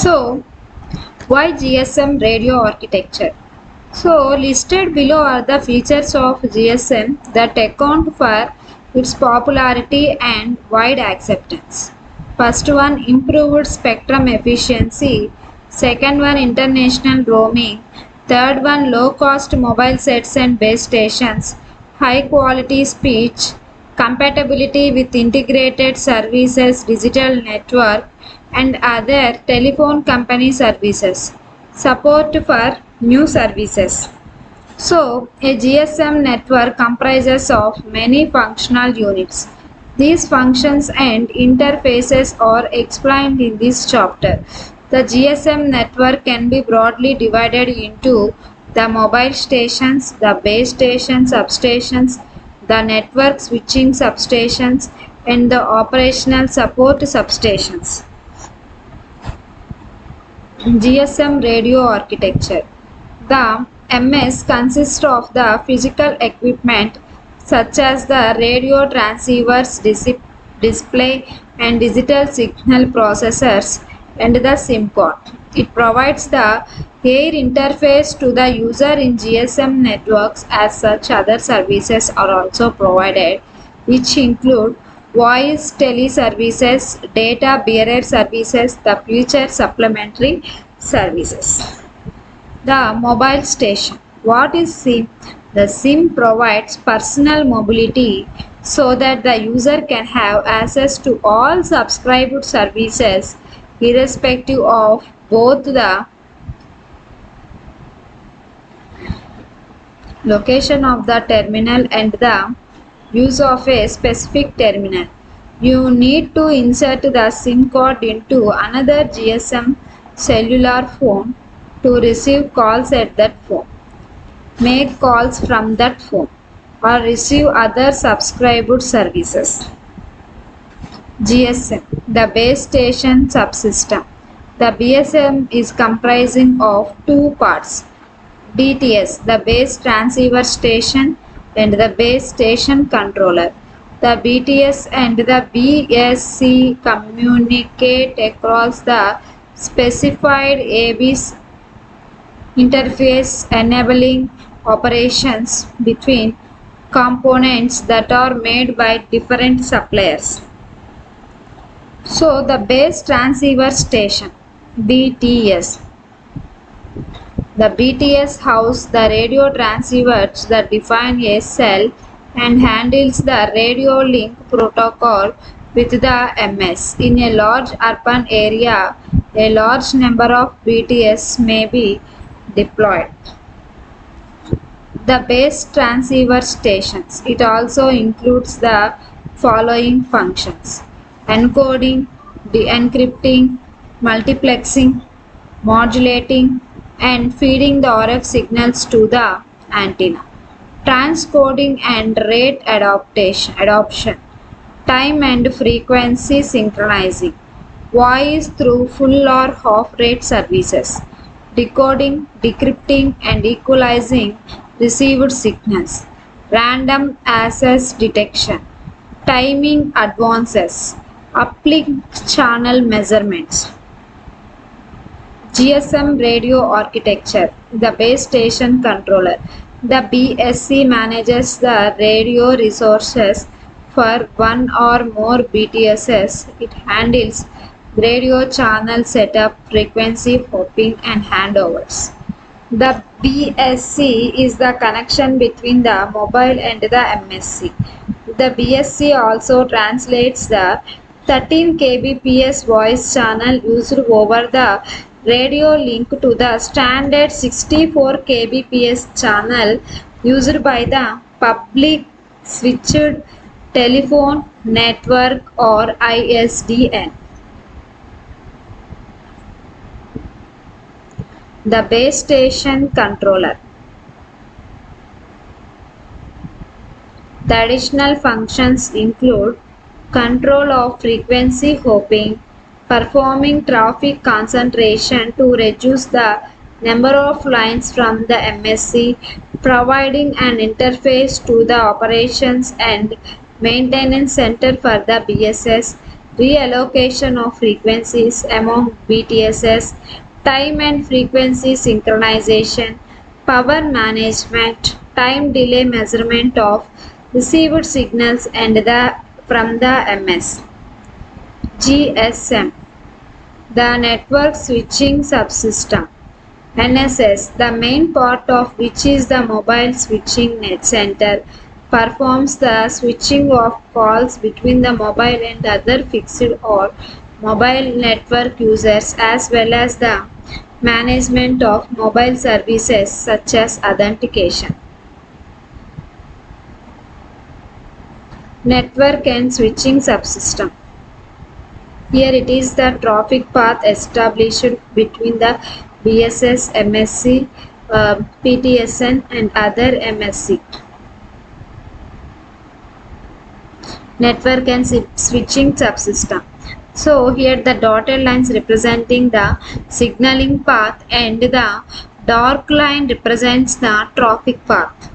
So, why GSM radio architecture? So, listed below are the features of GSM that account for its popularity and wide acceptance. First one, improved spectrum efficiency. Second one, international roaming. Third one, low cost mobile sets and base stations. High quality speech. Compatibility with integrated services, digital network, and other telephone company services. Support for new services. So, a GSM network comprises of many functional units. These functions and interfaces are explained in this chapter. The GSM network can be broadly divided into the mobile stations, the base station substations, the network switching substations, and the operational support substations. GSM radio architecture. The MS consists of the physical equipment such as the radio transceivers, display and digital signal processors and the SIM card. It provides the air interface to the user in GSM networks. As such, other services are also provided, which include voice teleservices, data bearer services, the future supplementary services. The mobile station. What is SIM? The SIM provides personal mobility so that the user can have access to all subscribed services irrespective of both the location of the terminal and the use of a specific terminal. You need to insert the SIM card into another GSM cellular phone to receive calls at that phone, make calls from that phone, or receive other subscribed services. GSM, the base station subsystem. The BSM is comprising of two parts: BTS, the base transceiver station, and the base station controller. The BTS and the BSC communicate across the specified ABs interface, enabling operations between components that are made by different suppliers. So the base transceiver station, BTS. The BTS house the radio transceivers that define a cell and handles the radio link protocol with the MS. In a large urban area, a large number of BTS may be deployed. The base transceiver stations. It also includes the following functions: encoding, de-encrypting, multiplexing, modulating, and feeding the RF signals to the antenna. Transcoding and rate adoption, time and frequency synchronizing, voice through full or half rate services, decoding, decrypting, and equalizing received signals, random access detection, timing advances, uplink channel measurements. GSM radio architecture, the base station controller. The BSC manages the radio resources for one or more BTSs. It handles radio channel setup, frequency hopping, and handovers. The BSC is the connection between the mobile and the MSC. The BSC also translates the 13 kbps voice channel used over the radio link to the standard 64 kbps channel used by the public switched telephone network or ISDN. The base station controller. The additional functions include control of frequency hopping, performing traffic concentration to reduce the number of lines from the MSC, providing an interface to the operations and maintenance center for the BSS, reallocation of frequencies among BTSs, time and frequency synchronization, power management, time delay measurement of received signals and the from the MS. GSM, the network switching subsystem. NSS, the main part of which is the mobile switching net center, performs the switching of calls between the mobile and other fixed or mobile network users as well as the management of mobile services such as authentication. Network and switching subsystem. Here it is the traffic path established between the BSS, MSC, PTSN and other MSC. Network and switching subsystem. So here the dotted lines representing the signaling path and the dark line represents the traffic path.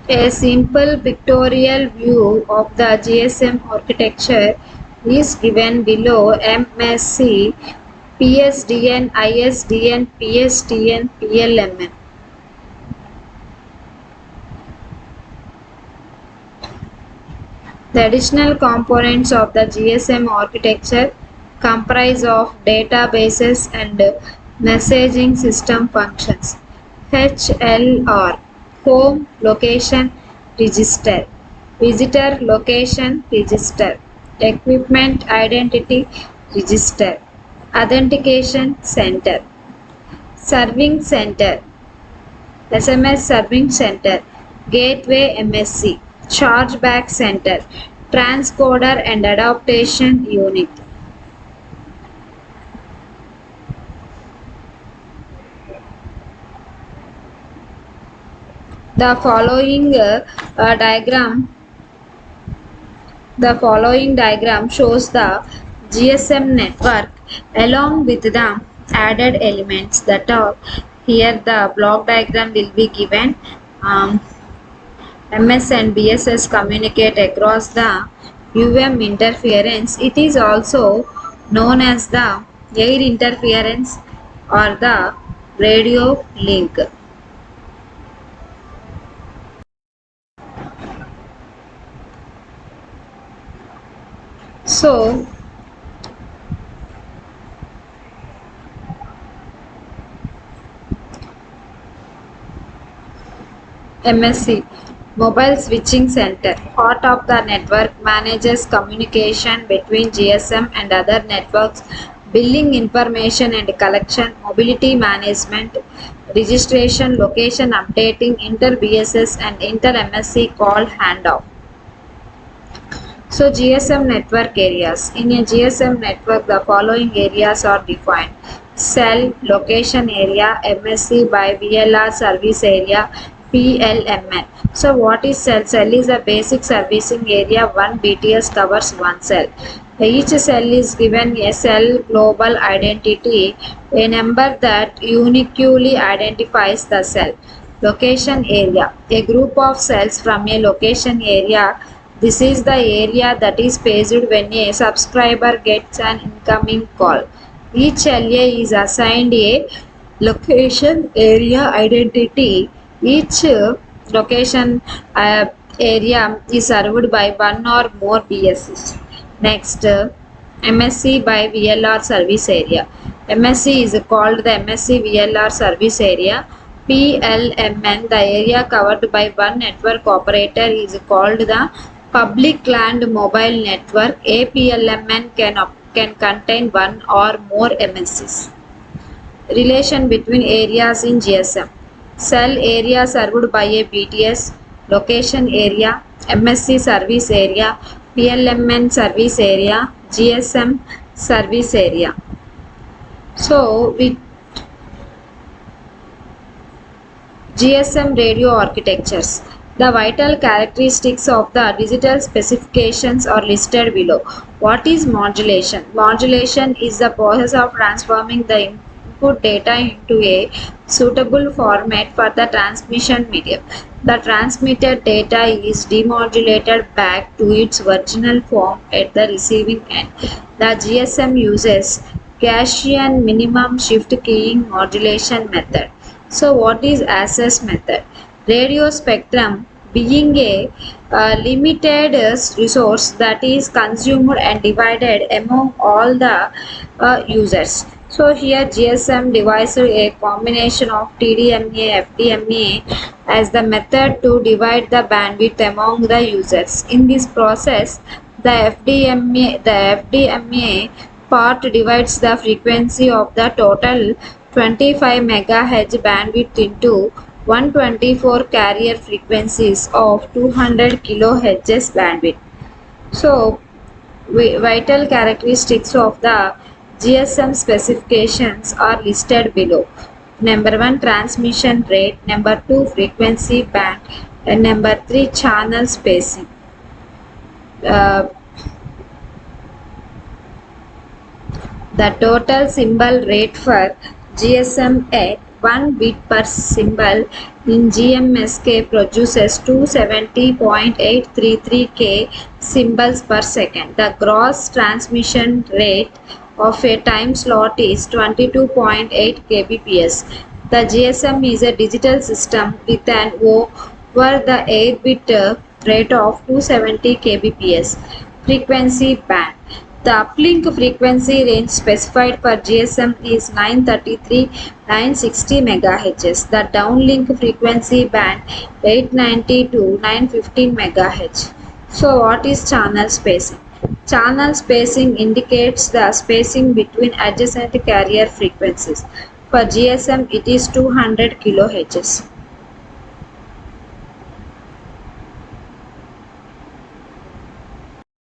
A simple pictorial view of the GSM architecture is given below. MSC, PSDN, ISDN, PSTN, PLMN. The additional components of the GSM architecture comprise of databases and messaging system functions. HLR, home location register, visitor location register, equipment identity register, authentication center, serving center, SMS serving center, gateway MSC, chargeback center, transcoder and adaptation unit. The following diagram shows the GSM network along with the added elements that are here. The block diagram will be given. MS and BSS communicate across the interference. It is also known as the air interference or the radio link. So, MSC, Mobile Switching Center, part of the network, manages communication between GSM and other networks, billing information and collection, mobility management, registration, location updating, inter-BSS and inter-MSC call handoff. So GSM network areas. In a GSM network, the following areas are defined. Cell, location area, MSC by VLR service area, PLMN. So what is cell? Cell is a basic servicing area. One BTS covers one cell. Each cell is given a cell global identity, a number that uniquely identifies the cell. Location area. A group of cells from a location area. This is the area that is faced when a subscriber gets an incoming call. Each LA is assigned a location area identity. Each location area is served by one or more BSS. Next, MSC by VLR service area. MSC is called the MSC VLR service area. PLMN, the area covered by one network operator, is called the public land mobile network. APLMN can contain one or more MSCs. Relation between areas in GSM. Cell area served by a BTS, location area, MSC service area, PLMN service area, GSM service area. So with GSM radio architectures, the vital characteristics of the digital specifications are listed below. What is modulation? Modulation is the process of transforming the input data into a suitable format for the transmission medium. The transmitted data is demodulated back to its original form at the receiving end. The GSM uses Gaussian minimum shift keying modulation method. So what is access method? Radio spectrum being a limited resource that is consumed and divided among all the users. So here GSM devised a combination of TDMA, FDMA as the method to divide the bandwidth among the users. In this process, the FDMA part divides the frequency of the total 25 MHz bandwidth into 124 carrier frequencies of 200 kHz bandwidth. So, vital characteristics of the GSM specifications are listed below. Number 1, transmission rate. Number 2, frequency band. And number 3, channel spacing. Uh, the total symbol rate for GSM at 1 bit per symbol in GMSK produces 270.833K symbols per second. The gross transmission rate of a time slot is 22.8 kbps. The GSM is a digital system with an over the air bit rate of 270 kbps. Frequency band. The uplink frequency range specified for GSM is 933-960 MHz. The downlink frequency band 890 to 915 MHz. So what is channel spacing? Channel spacing indicates the spacing between adjacent carrier frequencies. For GSM it is 200 kHz.